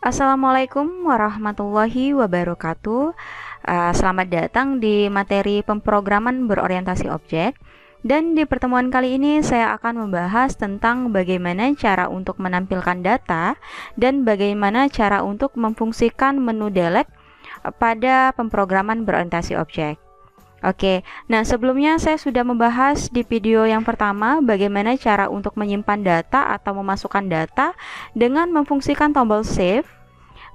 Assalamualaikum warahmatullahi wabarakatuh. Selamat datang di materi pemrograman berorientasi objek. Dan di pertemuan kali ini saya akan membahas tentang bagaimana cara untuk menampilkan data dan bagaimana cara untuk memfungsikan menu delete pada pemrograman berorientasi objek. Oke, nah sebelumnya saya sudah membahas di video yang pertama bagaimana cara untuk menyimpan data atau memasukkan data dengan memfungsikan tombol save,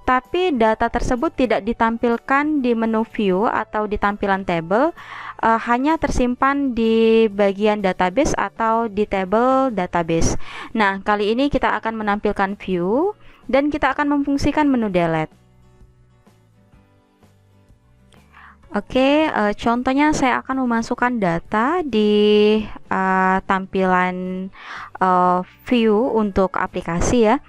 tapi data tersebut tidak ditampilkan di menu view atau di tampilan table, hanya tersimpan di bagian database atau di table database. Nah, kali ini kita akan menampilkan view dan kita akan memfungsikan menu delete. Oke, contohnya saya akan memasukkan data di tampilan view untuk aplikasi ya.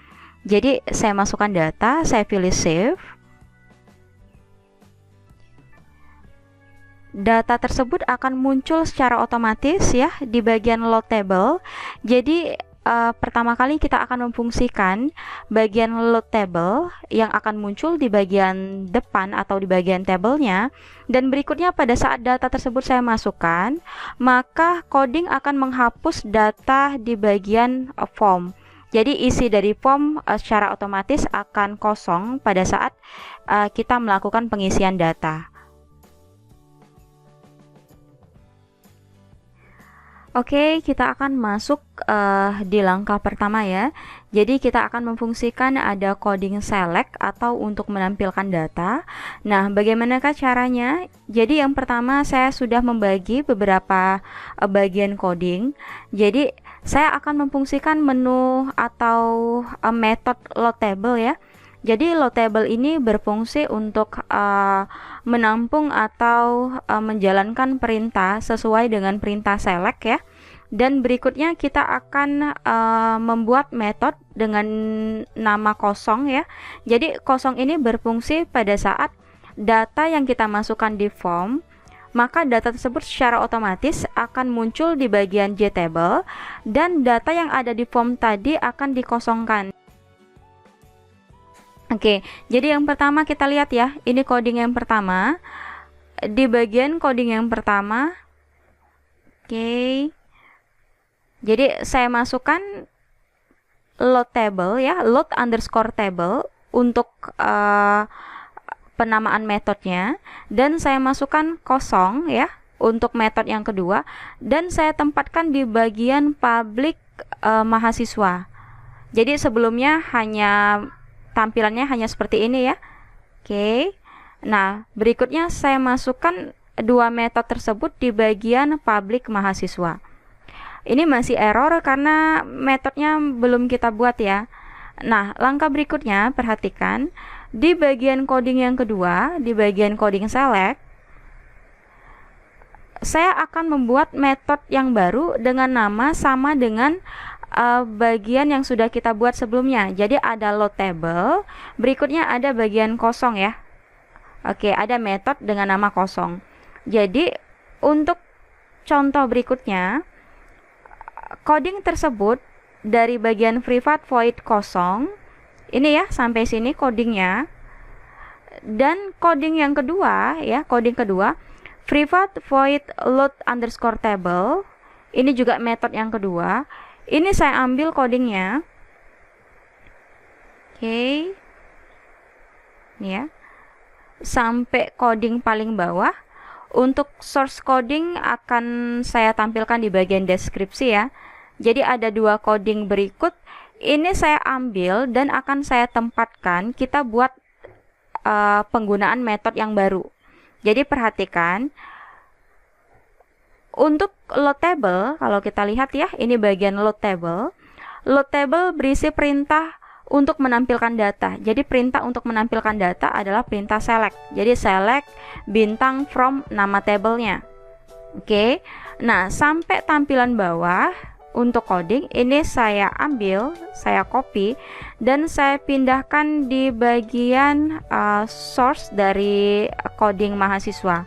Jadi saya masukkan data, saya pilih save. Data tersebut akan muncul secara otomatis ya di bagian load table. Jadi pertama kali kita akan memfungsikan bagian load table yang akan muncul di bagian depan atau di bagian tabelnya, dan berikutnya pada saat data tersebut saya masukkan, maka coding akan menghapus data di bagian form. Jadi isi dari form secara otomatis akan kosong pada saat kita melakukan pengisian data. Oke, kita akan masuk di langkah pertama ya. Jadi kita akan memfungsikan ada coding select atau untuk menampilkan data. Nah, bagaimanakah caranya? Jadi yang pertama saya sudah membagi beberapa bagian coding. Jadi saya akan memfungsikan menu atau method load table ya. Jadi load table ini berfungsi untuk menampung atau menjalankan perintah sesuai dengan perintah select ya. Dan berikutnya kita akan membuat metode dengan nama kosong ya. Jadi kosong ini berfungsi pada saat data yang kita masukkan di form, maka data tersebut secara otomatis akan muncul di bagian JTable dan data yang ada di form tadi akan dikosongkan. Oke, jadi yang pertama kita lihat ya, ini coding yang pertama. Di bagian coding yang pertama, oke. Jadi saya masukkan load table ya, load underscore table untuk penamaan metodenya, dan saya masukkan kosong ya untuk metode yang kedua, dan saya tempatkan di bagian public mahasiswa. Jadi sebelumnya tampilannya hanya seperti ini ya. Oke. Nah, berikutnya saya masukkan dua metode tersebut di bagian public mahasiswa. Ini masih error karena metodenya belum kita buat ya. Nah, langkah berikutnya perhatikan di bagian coding yang kedua, di bagian coding select, saya akan membuat metode yang baru dengan nama sama dengan bagian yang sudah kita buat sebelumnya. Jadi ada load table, berikutnya ada bagian kosong ya. Oke, ada metode dengan nama kosong. Jadi untuk contoh berikutnya, coding tersebut dari bagian private void kosong, ini ya sampai sini codingnya. Dan coding yang kedua ya, coding kedua private void load underscore table, ini juga metode yang kedua. Ini saya ambil codingnya. Oke. Ini ya. Sampai coding paling bawah. Untuk source coding akan saya tampilkan di bagian deskripsi ya. Jadi ada dua coding berikut. Ini saya ambil dan akan saya tempatkan, kita buat penggunaan metode yang baru. Jadi perhatikan, untuk load table, kalau kita lihat ya, ini bagian load table. Load table berisi perintah untuk menampilkan data. Jadi perintah untuk menampilkan data adalah perintah select. Jadi select bintang from nama tabelnya. Oke. Nah, sampai tampilan bawah untuk coding ini saya ambil, saya copy dan saya pindahkan di bagian source dari coding mahasiswa.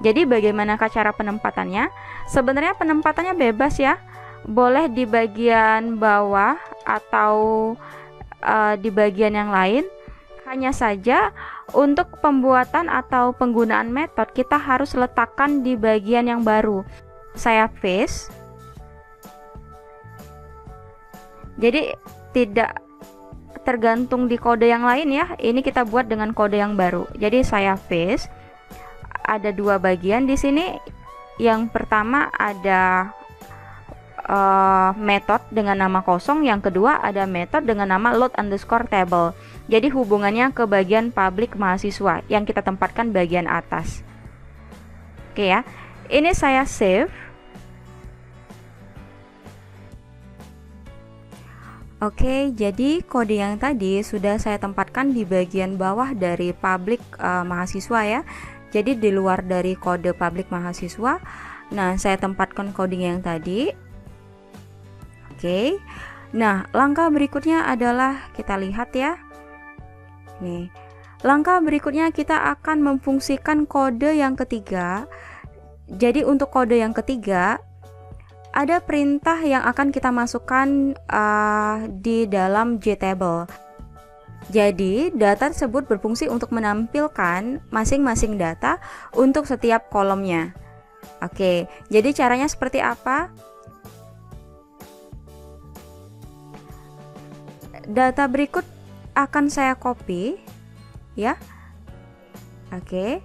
Jadi bagaimanakah cara penempatannya? Sebenarnya penempatannya bebas ya. Boleh di bagian bawah atau di bagian yang lain. Hanya saja untuk pembuatan atau penggunaan metode kita harus letakkan di bagian yang baru. Saya paste. Jadi tidak tergantung di kode yang lain ya. Ini kita buat dengan kode yang baru. Jadi saya paste. Ada dua bagian di sini. Yang pertama ada metode dengan nama kosong, yang kedua ada metode dengan nama load_table. Jadi hubungannya ke bagian public mahasiswa yang kita tempatkan bagian atas. Oke ya, ini saya save. Oke, jadi kode yang tadi sudah saya tempatkan di bagian bawah dari public mahasiswa ya. Jadi di luar dari kode public mahasiswa. Nah, saya tempatkan coding yang tadi. Oke. Nah, langkah berikutnya adalah kita lihat ya. Nih. Langkah berikutnya kita akan memfungsikan kode yang ketiga. Jadi untuk kode yang ketiga ada perintah yang akan kita masukkan di dalam JTable. Jadi data tersebut berfungsi untuk menampilkan masing-masing data untuk setiap kolomnya. Oke, jadi caranya seperti apa? Data berikut akan saya copy ya. Oke.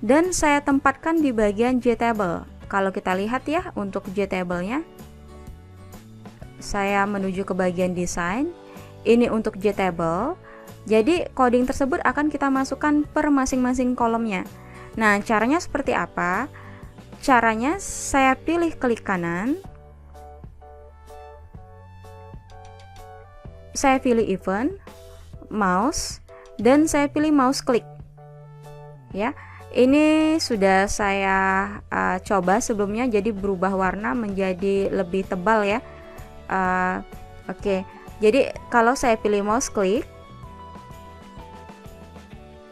Dan saya tempatkan di bagian JTable. Kalau kita lihat ya untuk JTable-nya, saya menuju ke bagian desain. Ini untuk JTable. Jadi coding tersebut akan kita masukkan per masing-masing kolomnya. Nah, caranya seperti apa? Caranya saya pilih klik kanan. Saya pilih event, mouse, dan saya pilih mouse click. Ya, ini sudah saya coba sebelumnya, jadi berubah warna menjadi lebih tebal ya. Oke, jadi kalau saya pilih mouse click,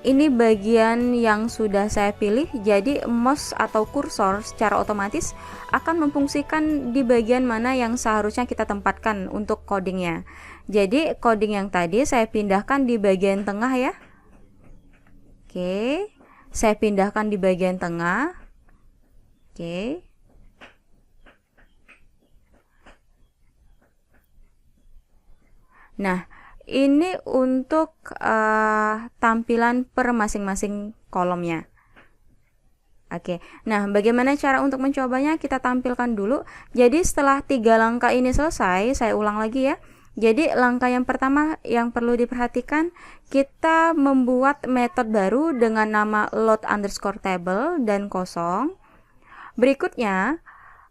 ini bagian yang sudah saya pilih. Jadi mouse atau kursor secara otomatis akan memfungsikan di bagian mana yang seharusnya kita tempatkan untuk codingnya. Jadi coding yang tadi saya pindahkan di bagian tengah ya. Oke, saya pindahkan di bagian tengah. Oke. Nah, ini untuk tampilan per masing-masing kolomnya. Oke, nah bagaimana cara untuk mencobanya? Kita tampilkan dulu. Jadi setelah 3 langkah ini selesai, saya ulang lagi ya. Jadi langkah yang pertama yang perlu diperhatikan, kita membuat metode baru dengan nama load_table dan kosong. Berikutnya,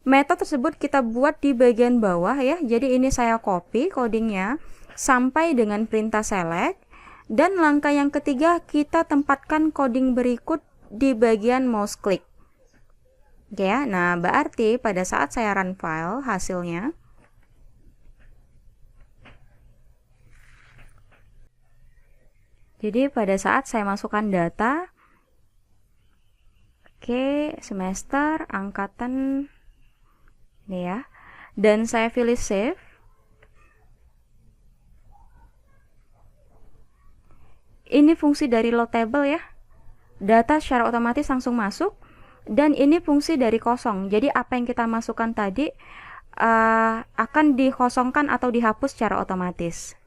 metode tersebut kita buat di bagian bawah ya. Jadi ini saya copy codingnya sampai dengan perintah select. Dan langkah yang ketiga, kita tempatkan coding berikut di bagian mouse click. Oke ya, nah berarti pada saat saya run file hasilnya, jadi pada saat saya masukkan data, oke, semester, angkatan, ini ya, dan saya pilih save. Ini fungsi dari load table ya, data secara otomatis langsung masuk, dan ini fungsi dari kosong. Jadi apa yang kita masukkan tadi akan dikosongkan atau dihapus secara otomatis.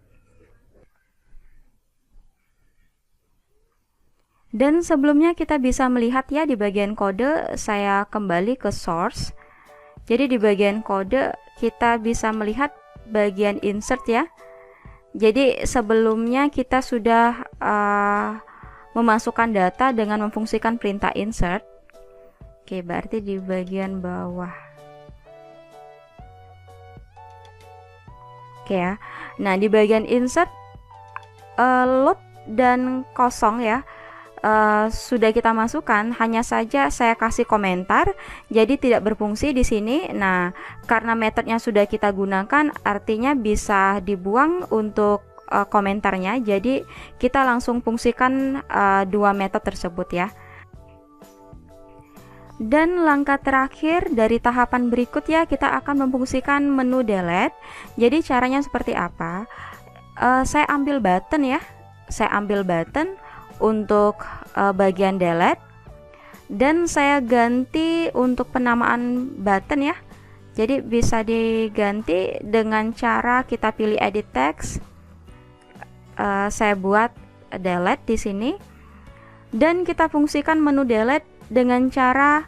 Dan sebelumnya kita bisa melihat ya di bagian kode, saya kembali ke source. Jadi di bagian kode kita bisa melihat bagian insert ya. Jadi sebelumnya kita sudah memasukkan data dengan memfungsikan perintah insert. Oke, berarti di bagian bawah. Oke ya. Nah, di bagian insert load dan kosong ya. Sudah kita masukkan, hanya saja saya kasih komentar, jadi tidak berfungsi di sini. Nah, karena metodenya sudah kita gunakan, artinya bisa dibuang untuk komentarnya. Jadi kita langsung fungsikan dua metode tersebut ya. Dan langkah terakhir dari tahapan berikut ya, kita akan memfungsikan menu delete. Jadi caranya seperti apa? Saya ambil button ya. saya ambil button untuk bagian delete, dan saya ganti untuk penamaan button ya. Jadi bisa diganti dengan cara kita pilih edit text. Saya buat delete di sini, dan kita fungsikan menu delete dengan cara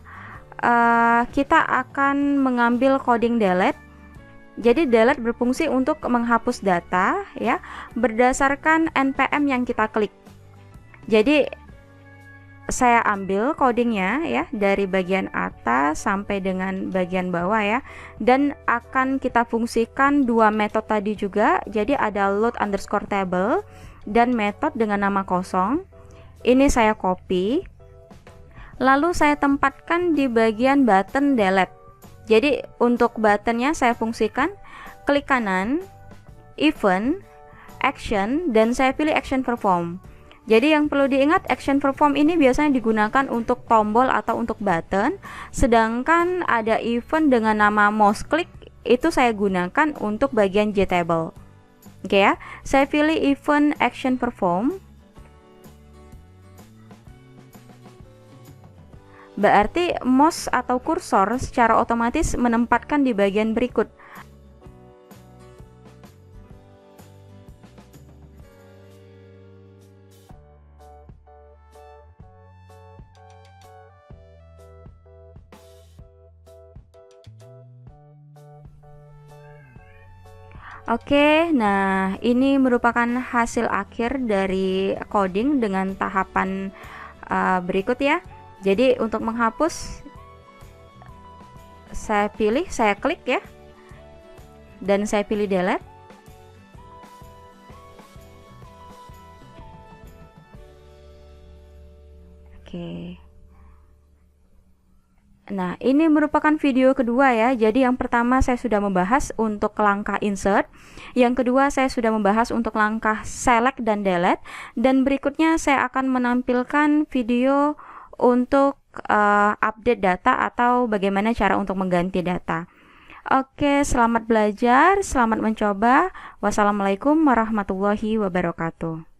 kita akan mengambil coding delete. Jadi delete berfungsi untuk menghapus data ya berdasarkan npm yang kita klik. Jadi saya ambil codingnya ya dari bagian atas sampai dengan bagian bawah ya, dan akan kita fungsikan dua metode tadi juga. Jadi ada load underscore table dan metode dengan nama kosong. Ini saya copy, lalu saya tempatkan di bagian button delete. Jadi untuk buttonnya saya fungsikan klik kanan, event, action, dan saya pilih action perform. Jadi yang perlu diingat, action perform ini biasanya digunakan untuk tombol atau untuk button, sedangkan ada event dengan nama mouse click itu saya gunakan untuk bagian JTable. Oke ya, saya pilih event action perform. Berarti mouse atau kursor secara otomatis menempatkan di bagian berikut. Oke, nah ini merupakan hasil akhir dari coding dengan tahapan berikut ya. Jadi untuk menghapus, saya klik ya, dan saya pilih delete. Oke. Nah, ini merupakan video kedua ya. Jadi yang pertama saya sudah membahas untuk langkah insert, yang kedua saya sudah membahas untuk langkah select dan delete, dan berikutnya saya akan menampilkan video untuk update data atau bagaimana cara untuk mengganti data. Oke, selamat belajar, selamat mencoba. Wassalamualaikum warahmatullahi wabarakatuh.